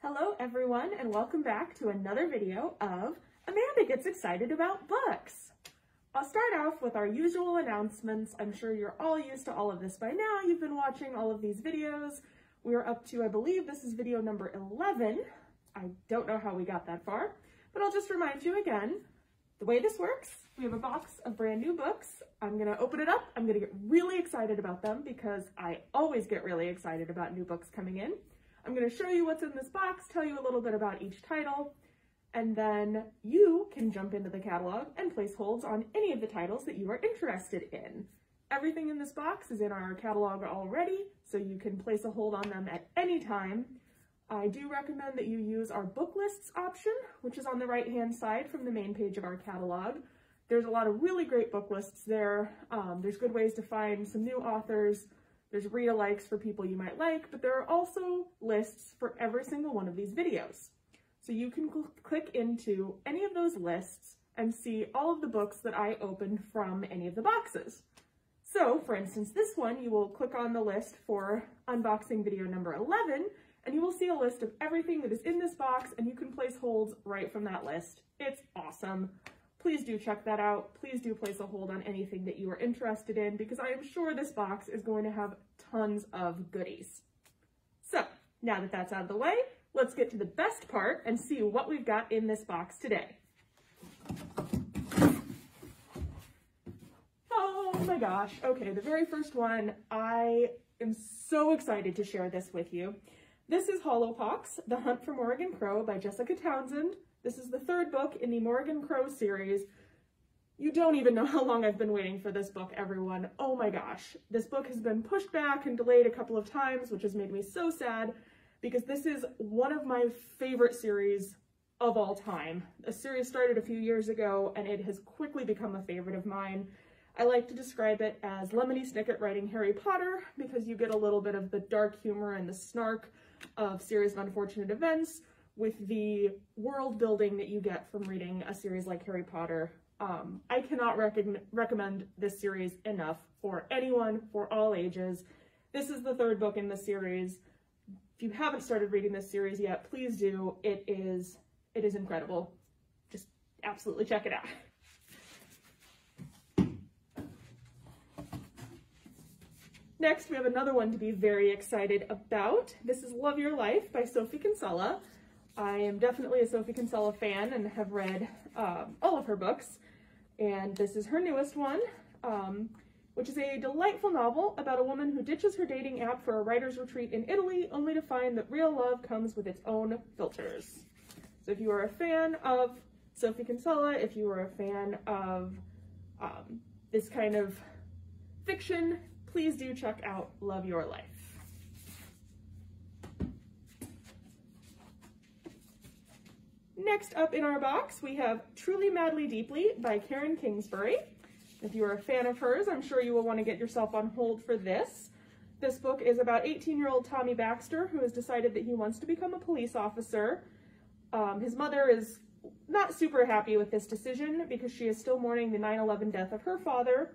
Hello everyone, and welcome back to another video of Amanda Gets Excited About Books. I'll start off with our usual announcements. I'm sure you're all used to all of this by now. You've been watching all of these videos. We are up to, I believe this is video number 11. I don't know how we got that far, but I'll just remind you again, the way this works, we have a box of brand new books. I'm gonna open it up. I'm gonna get really excited about them because I always get really excited about new books coming in. I'm going to show you what's in this box, tell you a little bit about each title, and then you can jump into the catalog and place holds on any of the titles that you are interested in. Everything in this box is in our catalog already, so you can place a hold on them at any time. I do recommend that you use our book lists option, which is on the right-hand side from the main page of our catalog. There's a lot of really great book lists there. There's good ways to find some new authors. There's read-alikes for people you might like, but there are also lists for every single one of these videos. So you can click into any of those lists and see all of the books that I opened from any of the boxes. So, for instance, this one, you will click on the list for unboxing video number 11, and you will see a list of everything that is in this box, and you can place holds right from that list. It's awesome. Please do check that out. Please do place a hold on anything that you are interested in because I am sure this box is going to have tons of goodies. So now that that's out of the way, let's get to the best part and see what we've got in this box today. Oh my gosh. Okay, the very first one, I am so excited to share this with you. This is Hollowpox, The Hunt for Morrigan Crow by Jessica Townsend. This is the third book in the Morrigan Crow series. You don't even know how long I've been waiting for this book, everyone. Oh my gosh. This book has been pushed back and delayed a couple of times, which has made me so sad because this is one of my favorite series of all time. The series started a few years ago and it has quickly become a favorite of mine. I like to describe it as Lemony Snicket writing Harry Potter because you get a little bit of the dark humor and the snark of Series of Unfortunate Events with the world building that you get from reading a series like Harry Potter. I cannot recommend this series enough for anyone, for all ages. This is the third book in the series. If you haven't started reading this series yet, please do. It is incredible. Just absolutely check it out. Next, we have another one to be very excited about. This is Love Your Life by Sophie Kinsella. I am definitely a Sophie Kinsella fan and have read all of her books. And this is her newest one, which is a delightful novel about a woman who ditches her dating app for a writer's retreat in Italy, only to find that real love comes with its own filters. So if you are a fan of Sophie Kinsella, if you are a fan of this kind of fiction, please do check out Love Your Life. Next up in our box, we have Truly Madly Deeply by Karen Kingsbury. If you are a fan of hers, I'm sure you will want to get yourself on hold for this. This book is about 18-year-old Tommy Baxter, who has decided that he wants to become a police officer. His mother is not super happy with this decision because she is still mourning the 9/11 death of her father.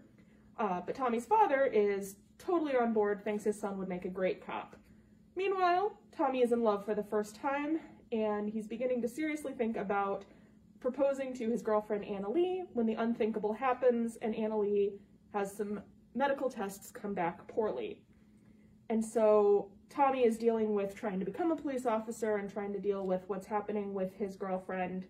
But Tommy's father is totally on board, thinks his son would make a great cop. Meanwhile, Tommy is in love for the first time, and he's beginning to seriously think about proposing to his girlfriend Anna Lee when the unthinkable happens and Anna Lee has some medical tests come back poorly. And so Tommy is dealing with trying to become a police officer and trying to deal with what's happening with his girlfriend.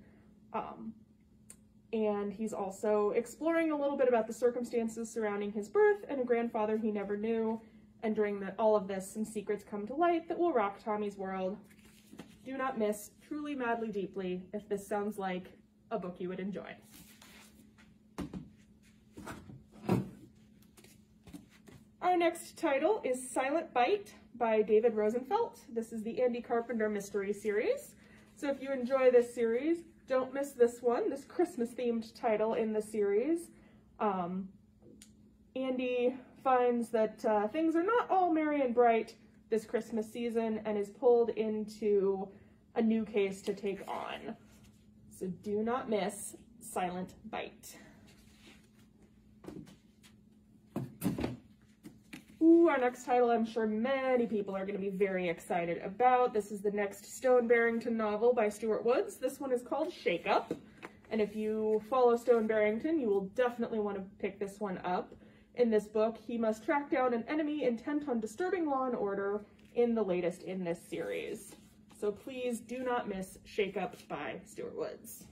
And he's also exploring a little bit about the circumstances surrounding his birth and a grandfather he never knew. And during all of this, some secrets come to light that will rock Tommy's world. Do not miss Truly Madly Deeply if this sounds like a book you would enjoy. Our next title is Silent Bite by David Rosenfeld. This is the Andy Carpenter mystery series. So if you enjoy this series, don't miss this one, this Christmas-themed title in the series. Andy finds that things are not all merry and bright this Christmas season and is pulled into a new case to take on. So do not miss Silent Bite. Ooh, our next title I'm sure many people are going to be very excited about. This is the next Stone Barrington novel by Stuart Woods. This one is called Shake Up, and if you follow Stone Barrington, you will definitely want to pick this one up. In this book, he must track down an enemy intent on disturbing law and order in the latest in this series. So please do not miss Shake Up by Stuart Woods.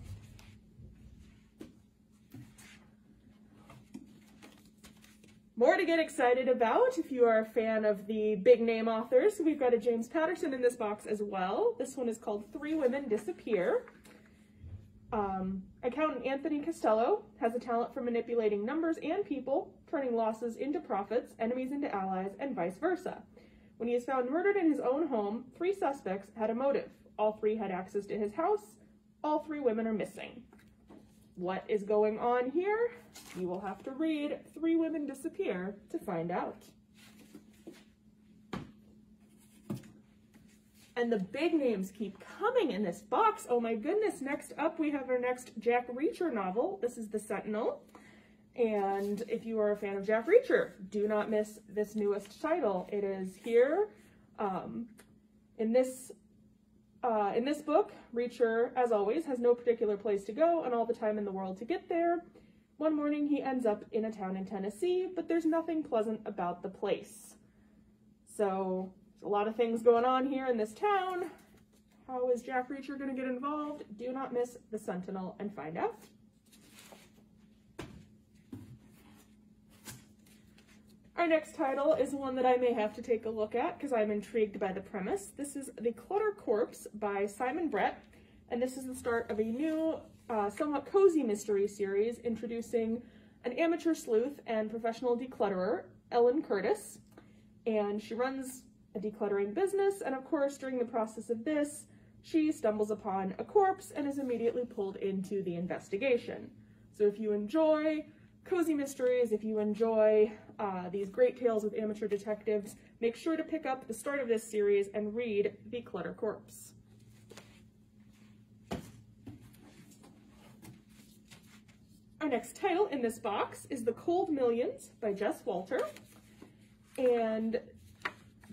More to get excited about if you are a fan of the big name authors. We've got a James Patterson in this box as well. This one is called Three Women Disappear. Accountant Anthony Costello has a talent for manipulating numbers and people, turning losses into profits, enemies into allies, and vice versa. When he is found murdered in his own home, 3 suspects had a motive. All 3 had access to his house. All 3 women are missing. What is going on here? You will have to read Three Women Disappear to find out. And the big names keep coming in this box. Oh my goodness. Next up, we have our next Jack Reacher novel. This is The Sentinel. And if you are a fan of Jack Reacher, do not miss this newest title. It is here. In this book, Reacher, as always, has no particular place to go and all the time in the world to get there. One morning, he ends up in a town in Tennessee, but there's nothing pleasant about the place. So, there's a lot of things going on here in this town. How is Jack Reacher going to get involved? Do not miss The Sentinel and find out. Our next title is one that I may have to take a look at because I'm intrigued by the premise. This is The Clutter Corpse by Simon Brett, and this is the start of a new, somewhat cozy mystery series introducing an amateur sleuth and professional declutterer, Ellen Curtis, and she runs a decluttering business, and of course, during the process of this, she stumbles upon a corpse and is immediately pulled into the investigation. So if you enjoy cozy mysteries, if you enjoy these great tales with amateur detectives, make sure to pick up the start of this series and read The Clutter Corpse. Our next title in this box is The Cold Millions by Jess Walter. And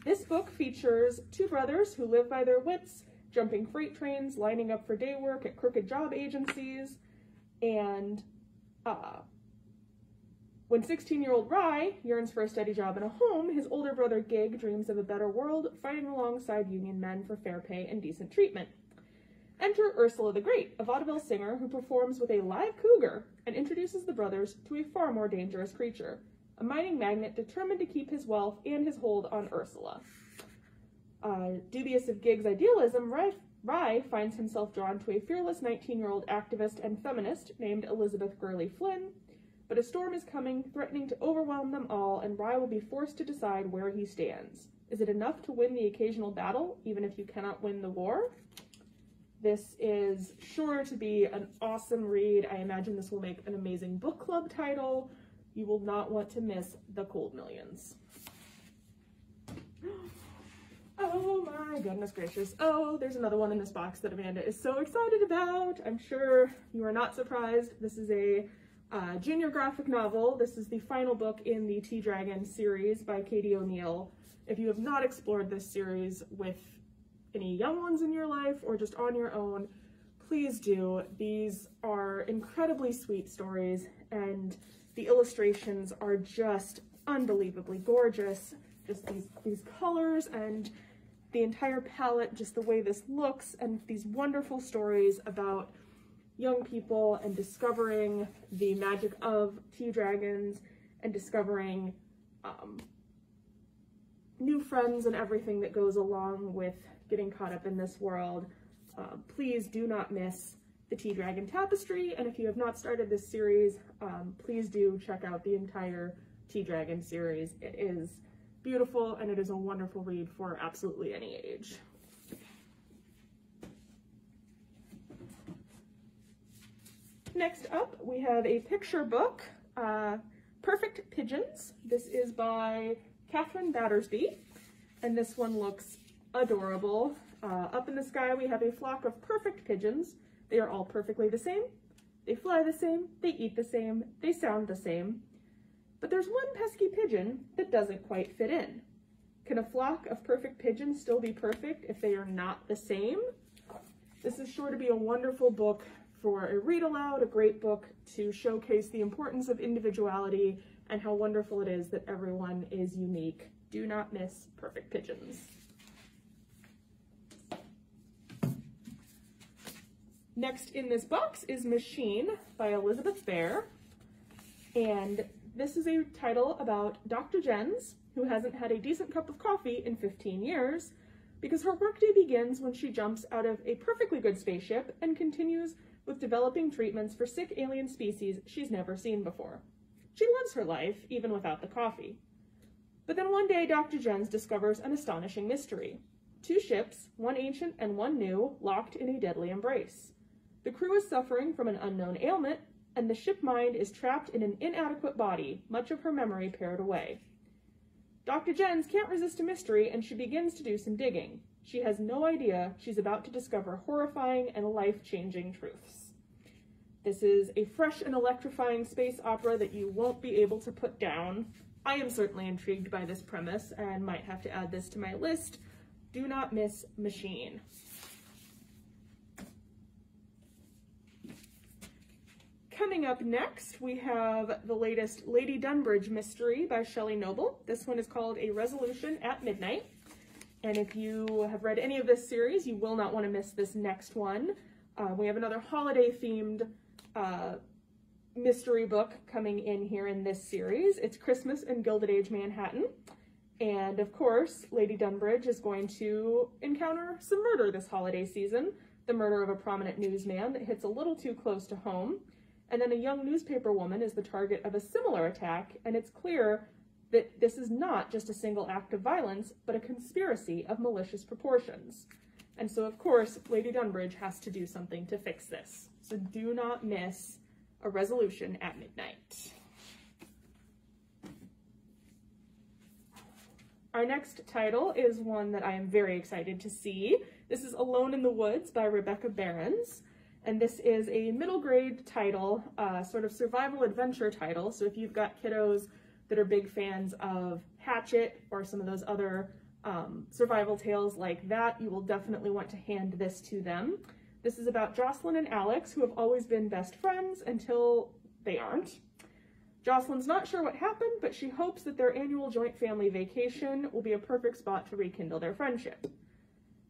this book features 2 brothers who live by their wits, jumping freight trains, lining up for day work at crooked job agencies, and when 16-year-old Rye yearns for a steady job and a home, his older brother Gig dreams of a better world, fighting alongside union men for fair pay and decent treatment. Enter Ursula the Great, a vaudeville singer who performs with a live cougar and introduces the brothers to a far more dangerous creature, a mining magnate determined to keep his wealth and his hold on Ursula. Dubious of Gig's idealism, Rye finds himself drawn to a fearless 19-year-old activist and feminist named Elizabeth Gurley Flynn, but a storm is coming, threatening to overwhelm them all, and Rye will be forced to decide where he stands. Is it enough to win the occasional battle, even if you cannot win the war? This is sure to be an awesome read. I imagine this will make an amazing book club title. You will not want to miss The Cold Millions. Oh my goodness gracious. Oh, there's another one in this box that Amanda is so excited about. I'm sure you are not surprised. This is a junior graphic novel. This is the final book in the Tea Dragon series by Katie O'Neill. If you have not explored this series with any young ones in your life or just on your own, please do. These are incredibly sweet stories, and the illustrations are just unbelievably gorgeous. Just these colors and the entire palette, just the way this looks, and these wonderful stories about young people and discovering the magic of tea dragons and discovering new friends and everything that goes along with getting caught up in this world. Please do not miss the Tea Dragon Tapestry, and if you have not started this series, please do check out the entire Tea Dragon series. It is beautiful, and it is a wonderful read for absolutely any age. Next up, we have a picture book, Perfect Pigeons. This is by Catherine Battersby, and this one looks adorable. Up in the sky, we have a flock of perfect pigeons. They are all perfectly the same. They fly the same. They eat the same. They sound the same. But there's one pesky pigeon that doesn't quite fit in. Can a flock of perfect pigeons still be perfect if they are not the same? This is sure to be a wonderful book for a read aloud, a great book to showcase the importance of individuality and how wonderful it is that everyone is unique. Do not miss Perfect Pigeons. Next in this box is Machine by Elizabeth Bear. And this is a title about Dr. Jens, who hasn't had a decent cup of coffee in 15 years, because her workday begins when she jumps out of a perfectly good spaceship and continues with developing treatments for sick alien species she's never seen before. She loves her life, even without the coffee. But then one day, Dr. Jens discovers an astonishing mystery. 2 ships, one ancient and one new, locked in a deadly embrace. The crew is suffering from an unknown ailment, and the ship mind is trapped in an inadequate body, much of her memory pared away. Dr. Jens can't resist a mystery, and she begins to do some digging. She has no idea she's about to discover horrifying and life-changing truths. This is a fresh and electrifying space opera that you won't be able to put down. I am certainly intrigued by this premise and might have to add this to my list. Do not miss Machine. Coming up next, we have the latest Lady Dunbridge mystery by Shelley Noble. This one is called A Resolution at Midnight. And if you have read any of this series, you will not want to miss this next one. We have another holiday-themed mystery book coming in here in this series. It's Christmas in Gilded Age Manhattan. And of course, Lady Dunbridge is going to encounter some murder this holiday season. The murder of a prominent newsman that hits a little too close to home. And then a young newspaper woman is the target of a similar attack, and it's clear that this is not just a single act of violence, but a conspiracy of malicious proportions. And so, of course, Lady Dunbridge has to do something to fix this. So do not miss A Resolution at Midnight. Our next title is one that I am very excited to see. This is Alone in the Woods by Rebecca Behrens. And this is a middle grade title, sort of survival adventure title. So if you've got kiddos that are big fans of Hatchet or some of those other survival tales like that, you will definitely want to hand this to them. This is about Jocelyn and Alex, who have always been best friends until they aren't. Jocelyn's not sure what happened, but she hopes that their annual joint family vacation will be a perfect spot to rekindle their friendship.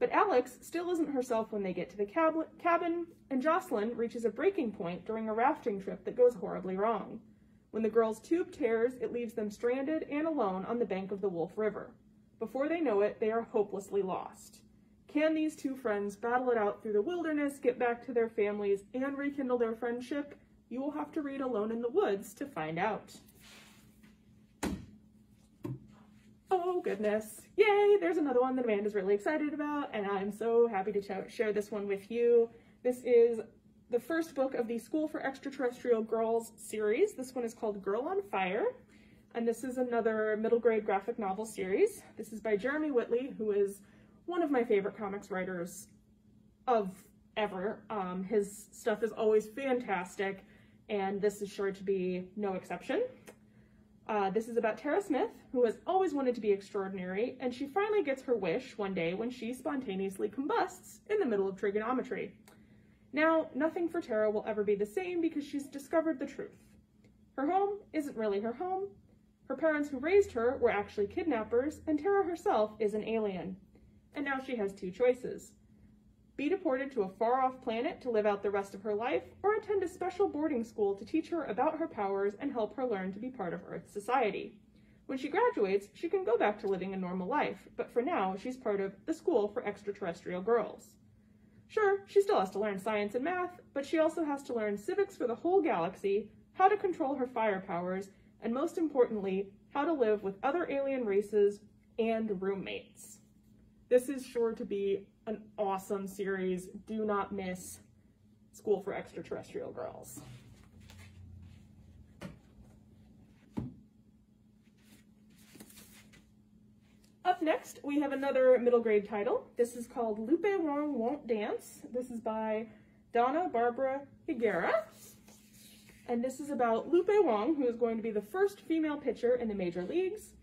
But Alex still isn't herself when they get to the cabin, and Jocelyn reaches a breaking point during a rafting trip that goes horribly wrong. When the girls' tube tears, it leaves them stranded and alone on the bank of the Wolf River. Before they know it, they are hopelessly lost. Can these two friends battle it out through the wilderness, get back to their families, and rekindle their friendship? You will have to read Alone in the Woods to find out. Oh goodness, yay, there's another one that Amanda's really excited about, and I'm so happy to share this one with you. This is the first book of the School for Extraterrestrial Girls series. This one is called Girl on Fire, and this is another middle grade graphic novel series. This is by Jeremy Whitley, who is one of my favorite comics writers of ever. His stuff is always fantastic, and this is sure to be no exception. This is about Tara Smith, who has always wanted to be extraordinary, and she finally gets her wish one day when she spontaneously combusts in the middle of trigonometry. Now, nothing for Tara will ever be the same because she's discovered the truth. Her home isn't really her home. Her parents who raised her were actually kidnappers, and Tara herself is an alien. And now she has two choices. Be deported to a far-off planet to live out the rest of her life, or attend a special boarding school to teach her about her powers and help her learn to be part of Earth's society. When she graduates, she can go back to living a normal life, but for now, she's part of the School for Extraterrestrial Girls. Sure, she still has to learn science and math, but she also has to learn civics for the whole galaxy, how to control her fire powers, and most importantly, how to live with other alien races and roommates. This is sure to be an awesome series. Do not miss School for Extraterrestrial Girls. Up next, we have another middle grade title. This is called Lupe, Wong, Wont Dance. This is by Donna Barbara Higuera. And this is about Lupe Wong, who is going to be the first female pitcher in the major leagues.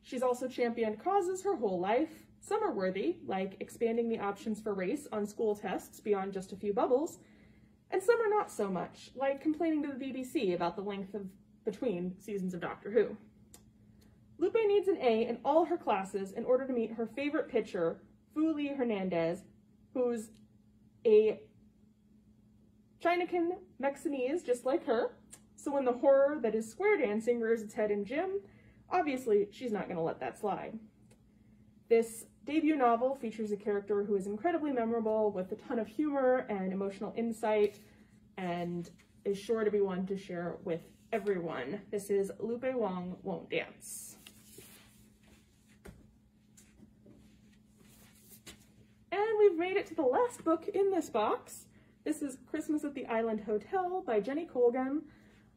She's also championed causes her whole life. Some are worthy, like expanding the options for race on school tests beyond just a few bubbles, and some are not so much, like complaining to the BBC about the length of between seasons of Doctor Who. Lupe needs an A in all her classes in order to meet her favorite pitcher, Fuli Hernandez, who's a Chinacan Mexicanese just like her, so when the horror that is square dancing rears its head in gym, obviously she's not going to let that slide. This debut novel features a character who is incredibly memorable with a ton of humor and emotional insight and is sure to be one to share with everyone. This is Lupe Wong Won't Dance. And we've made it to the last book in this box. This is Christmas at the Island Hotel by Jenny Colgan.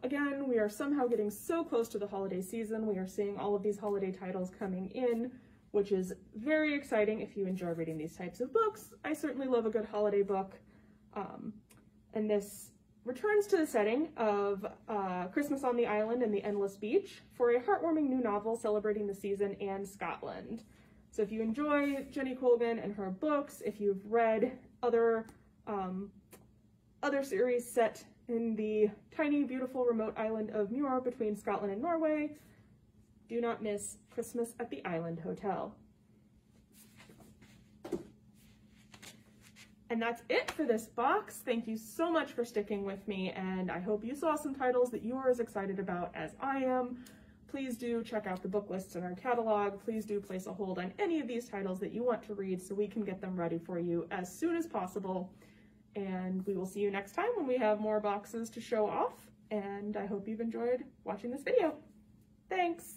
Again, we are somehow getting so close to the holiday season. We are seeing all of these holiday titles coming in, which is very exciting if you enjoy reading these types of books. I certainly love a good holiday book. And this returns to the setting of Christmas on the Island and the Endless Beach for a heartwarming new novel celebrating the season and Scotland. So if you enjoy Jenny Colgan and her books, if you've read other series set in the tiny, beautiful, remote island of Muir between Scotland and Norway, do not miss Christmas at the Island Hotel. And that's it for this box. Thank you so much for sticking with me, and I hope you saw some titles that you are as excited about as I am. Please do check out the book lists in our catalog. Please do place a hold on any of these titles that you want to read so we can get them ready for you as soon as possible. And we will see you next time when we have more boxes to show off, and I hope you've enjoyed watching this video. Thanks!